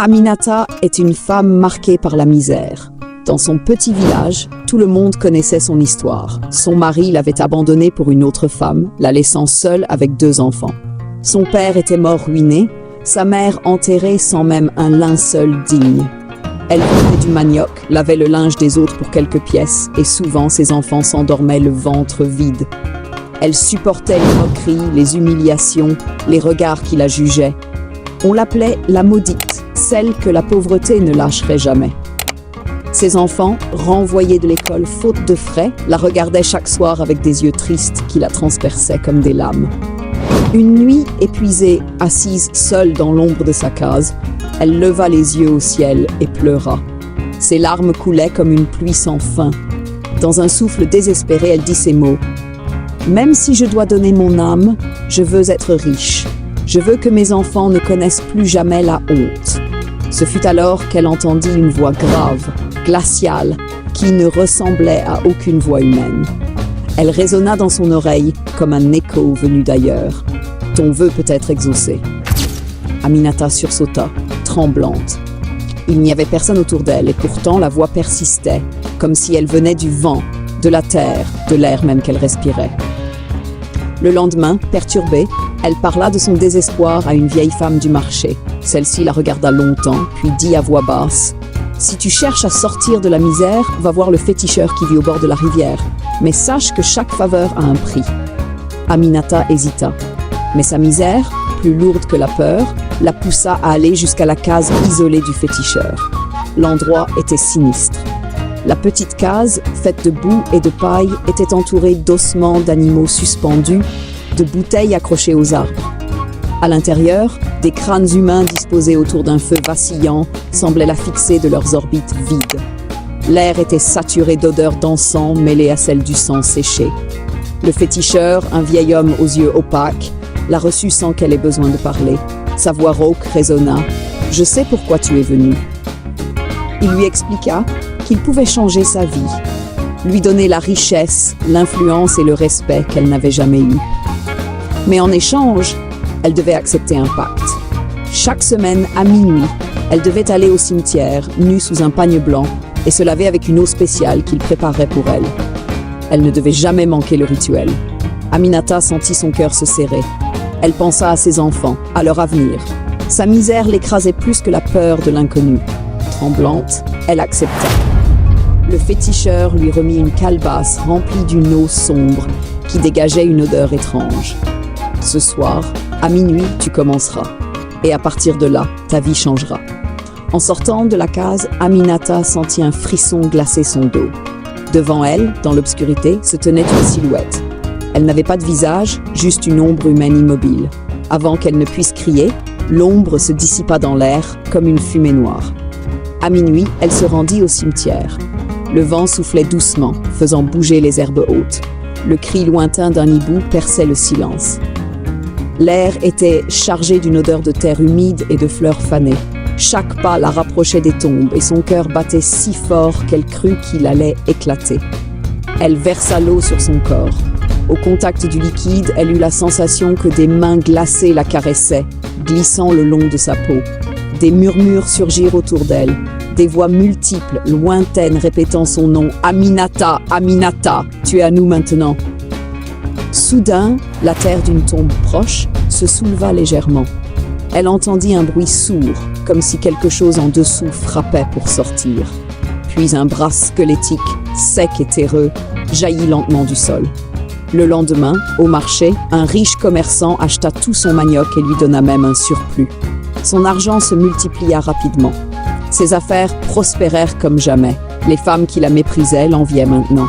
Aminata est une femme marquée par la misère. Dans son petit village, tout le monde connaissait son histoire. Son mari l'avait abandonnée pour une autre femme, la laissant seule avec 2 enfants. Son père était mort ruiné, sa mère enterrée sans même un linceul digne. Elle vendait du manioc, lavait le linge des autres pour quelques pièces, et souvent ses enfants s'endormaient le ventre vide. Elle supportait les moqueries, les humiliations, les regards qui la jugeaient. On l'appelait la maudite, celle que la pauvreté ne lâcherait jamais. Ses enfants, renvoyés de l'école faute de frais, la regardaient chaque soir avec des yeux tristes qui la transperçaient comme des lames. Une nuit, épuisée, assise seule dans l'ombre de sa case, elle leva les yeux au ciel et pleura. Ses larmes coulaient comme une pluie sans fin. Dans un souffle désespéré, elle dit ces mots. « Même si je dois donner mon âme, je veux être riche. Je veux que mes enfants ne connaissent plus jamais la honte. » Ce fut alors qu'elle entendit une voix grave, glaciale, qui ne ressemblait à aucune voix humaine. Elle résonna dans son oreille comme un écho venu d'ailleurs. « Ton vœu peut être exaucé. » Aminata sursauta, tremblante. Il n'y avait personne autour d'elle et pourtant la voix persistait, comme si elle venait du vent, de la terre, de l'air même qu'elle respirait. Le lendemain, perturbée, elle parla de son désespoir à une vieille femme du marché. Celle-ci la regarda longtemps, puis dit à voix basse « Si tu cherches à sortir de la misère, va voir le féticheur qui vit au bord de la rivière. Mais sache que chaque faveur a un prix. » Aminata hésita. Mais sa misère, plus lourde que la peur, la poussa à aller jusqu'à la case isolée du féticheur. L'endroit était sinistre. La petite case, faite de boue et de paille, était entourée d'ossements d'animaux suspendus, de bouteilles accrochées aux arbres. À l'intérieur, des crânes humains disposés autour d'un feu vacillant semblaient la fixer de leurs orbites vides. L'air était saturé d'odeurs d'encens mêlées à celle du sang séché. Le féticheur, un vieil homme aux yeux opaques, la reçut sans qu'elle ait besoin de parler. Sa voix rauque résonna. « Je sais pourquoi tu es venu. » Il lui expliqua qu'il pouvait changer sa vie, lui donner la richesse, l'influence et le respect qu'elle n'avait jamais eu. Mais en échange, elle devait accepter un pacte. Chaque semaine, à minuit, elle devait aller au cimetière, nue sous un pagne blanc, et se laver avec une eau spéciale qu'il préparerait pour elle. Elle ne devait jamais manquer le rituel. Aminata sentit son cœur se serrer. Elle pensa à ses enfants, à leur avenir. Sa misère l'écrasait plus que la peur de l'inconnu. Tremblante, elle accepta. Le féticheur lui remit une calebasse remplie d'une eau sombre qui dégageait une odeur étrange. « Ce soir, à minuit, tu commenceras. Et à partir de là, ta vie changera. » En sortant de la case, Aminata sentit un frisson glacer son dos. Devant elle, dans l'obscurité, se tenait une silhouette. Elle n'avait pas de visage, juste une ombre humaine immobile. Avant qu'elle ne puisse crier, l'ombre se dissipa dans l'air comme une fumée noire. À minuit, elle se rendit au cimetière. Le vent soufflait doucement, faisant bouger les herbes hautes. Le cri lointain d'un hibou perçait le silence. L'air était chargé d'une odeur de terre humide et de fleurs fanées. Chaque pas la rapprochait des tombes et son cœur battait si fort qu'elle crut qu'il allait éclater. Elle versa l'eau sur son corps. Au contact du liquide, elle eut la sensation que des mains glacées la caressaient, glissant le long de sa peau. Des murmures surgirent autour d'elle, des voix multiples, lointaines répétant son nom « Aminata, Aminata, tu es à nous maintenant !» Soudain, la terre d'une tombe proche se souleva légèrement. Elle entendit un bruit sourd, comme si quelque chose en dessous frappait pour sortir. Puis un bras squelettique, sec et terreux, jaillit lentement du sol. Le lendemain, au marché, un riche commerçant acheta tout son manioc et lui donna même un surplus. Son argent se multiplia rapidement. Ses affaires prospérèrent comme jamais. Les femmes qui la méprisaient l'enviaient maintenant.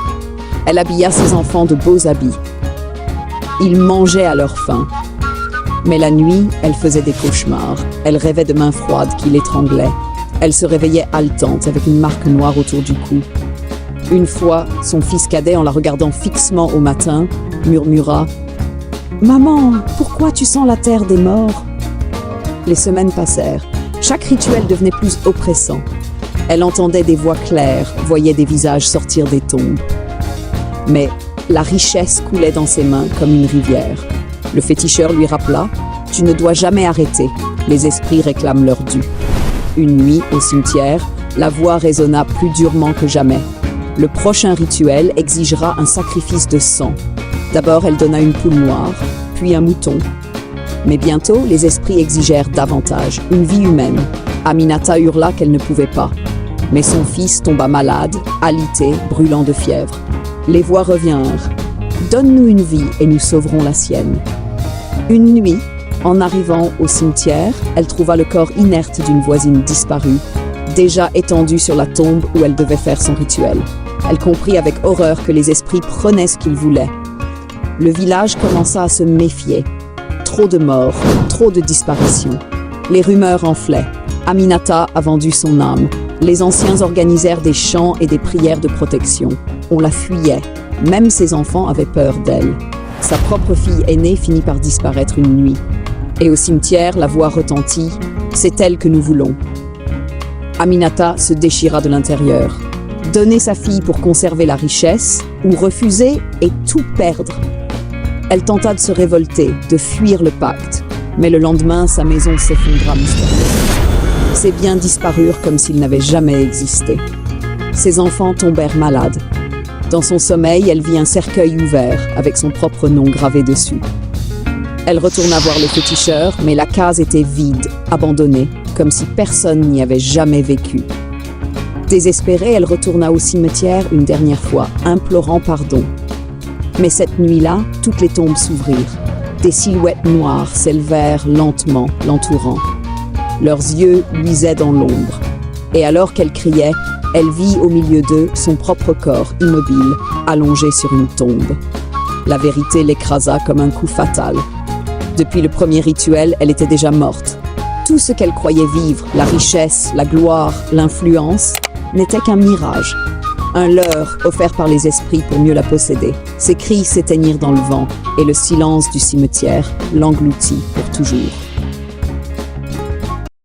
Elle habilla ses enfants de beaux habits. Ils mangeaient à leur faim. Mais la nuit, elle faisait des cauchemars. Elle rêvait de mains froides qui l'étranglaient. Elle se réveillait haletante avec une marque noire autour du cou. Une fois, son fils cadet, en la regardant fixement au matin, murmura « Maman, pourquoi tu sens la terre des morts ?» Les semaines passèrent. Chaque rituel devenait plus oppressant. Elle entendait des voix claires, voyait des visages sortir des tombes. Mais la richesse coulait dans ses mains comme une rivière. Le féticheur lui rappela « Tu ne dois jamais arrêter. Les esprits réclament leur dû. » Une nuit, au cimetière, la voix résonna plus durement que jamais. Le prochain rituel exigera un sacrifice de sang. D'abord, elle donna une poule noire, puis un mouton. Mais bientôt, les esprits exigèrent davantage, une vie humaine. Aminata hurla qu'elle ne pouvait pas. Mais son fils tomba malade, alité, brûlant de fièvre. Les voix revinrent. « Donne-nous une vie et nous sauverons la sienne. » Une nuit, en arrivant au cimetière, elle trouva le corps inerte d'une voisine disparue, déjà étendue sur la tombe où elle devait faire son rituel. Elle comprit avec horreur que les esprits prenaient ce qu'ils voulaient. Le village commença à se méfier. Trop de morts, trop de disparitions. Les rumeurs enflaient. Aminata a vendu son âme. Les anciens organisèrent des chants et des prières de protection. On la fuyait. Même ses enfants avaient peur d'elle. Sa propre fille aînée finit par disparaître une nuit. Et au cimetière, la voix retentit « C'est elle que nous voulons ». Aminata se déchira de l'intérieur. Donner sa fille pour conserver la richesse ou refuser et tout perdre. Elle tenta de se révolter, de fuir le pacte. Mais le lendemain, sa maison s'effondra mystérieusement. Ses biens disparurent comme s'ils n'avaient jamais existé. Ses enfants tombèrent malades. Dans son sommeil, elle vit un cercueil ouvert avec son propre nom gravé dessus. Elle retourna voir le féticheur, mais la case était vide, abandonnée, comme si personne n'y avait jamais vécu. Désespérée, elle retourna au cimetière une dernière fois, implorant pardon. Mais cette nuit-là, toutes les tombes s'ouvrirent. Des silhouettes noires s'élevèrent lentement, l'entourant. Leurs yeux luisaient dans l'ombre. Et alors qu'elle criait, elle vit au milieu d'eux son propre corps immobile, allongé sur une tombe. La vérité l'écrasa comme un coup fatal. Depuis le premier rituel, elle était déjà morte. Tout ce qu'elle croyait vivre, la richesse, la gloire, l'influence, n'était qu'un mirage. Un leurre offert par les esprits pour mieux la posséder. Ses cris s'éteignirent dans le vent et le silence du cimetière l'engloutit pour toujours.